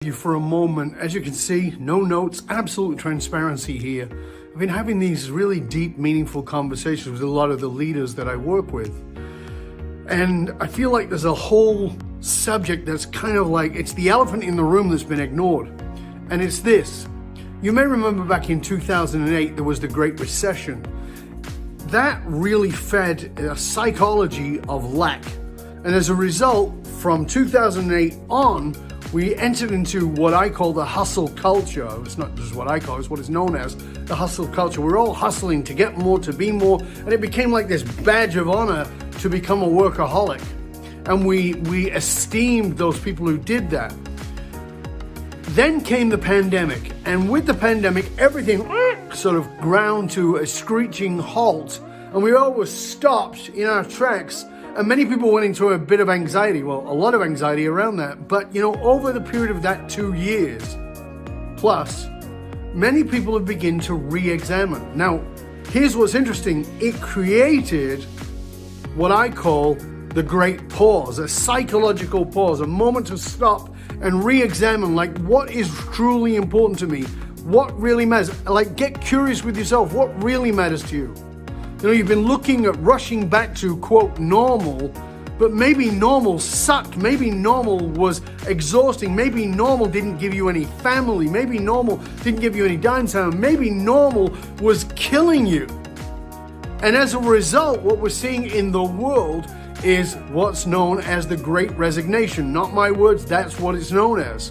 You for a moment. As you can see, no notes, absolute transparency here. I've been having these really deep, meaningful conversations with a lot of the leaders that I work with. And I feel like there's a whole subject that's kind of like, it's the elephant in the room that's been ignored. And it's this. You may remember back in 2008, there was the Great Recession. That really fed a psychology of lack. And as a result, from 2008 on, we entered into what I call the hustle culture. It's not just what I call it, it's what it's known as, the hustle culture. We're all hustling to get more, to be more, and it became like this badge of honor to become a workaholic. And we esteemed those people who did that. Then came the pandemic, and with the pandemic, everything sort of ground to a screeching halt, and we all were stopped in our tracks. And many people went into a bit of anxiety, well, a lot of anxiety around that. But, over the period of that 2 years plus, many people have begun to re-examine. Now, here's what's interesting. It created what I call the great pause, a psychological pause, a moment to stop and re-examine, like, what is truly important to me? What really matters? Like, get curious with yourself. What really matters to you? You've been looking at rushing back to, quote, normal, but maybe normal sucked. Maybe normal was exhausting. Maybe normal didn't give you any family. Maybe normal didn't give you any downtime. Maybe normal was killing you. And as a result, what we're seeing in the world is what's known as the Great Resignation. Not my words, that's what it's known as.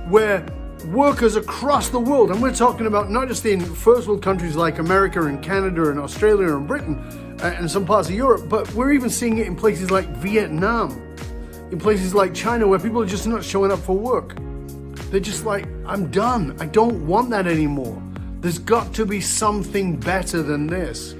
Where workers across the world, and we're talking about not just in first world countries like America and Canada and Australia and Britain and some parts of Europe, but we're even seeing it in places like Vietnam, in places like China, where people are just not showing up for work. They're just like, I'm done. I don't want that anymore. There's got to be something better than this.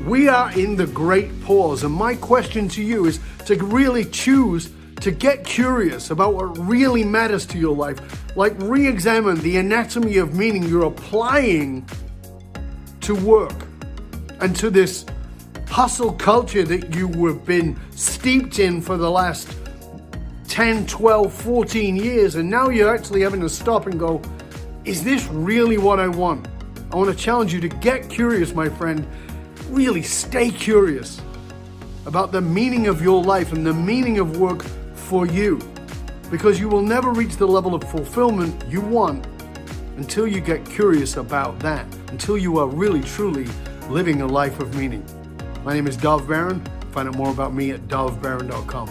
We are in the great pause, and my question to you is to really choose to get curious about what really matters to your life, like re-examine the anatomy of meaning you're applying to work and to this hustle culture that you have been steeped in for the last 10, 12, 14 years, and now you're actually having to stop and go, is this really what I want? I want to challenge you to get curious, my friend. Really stay curious about the meaning of your life and the meaning of work for you, because you will never reach the level of fulfillment you want until you get curious about that, until you are really truly living a life of meaning. My name is Dov Baron. Find out more about me at dovbaron.com.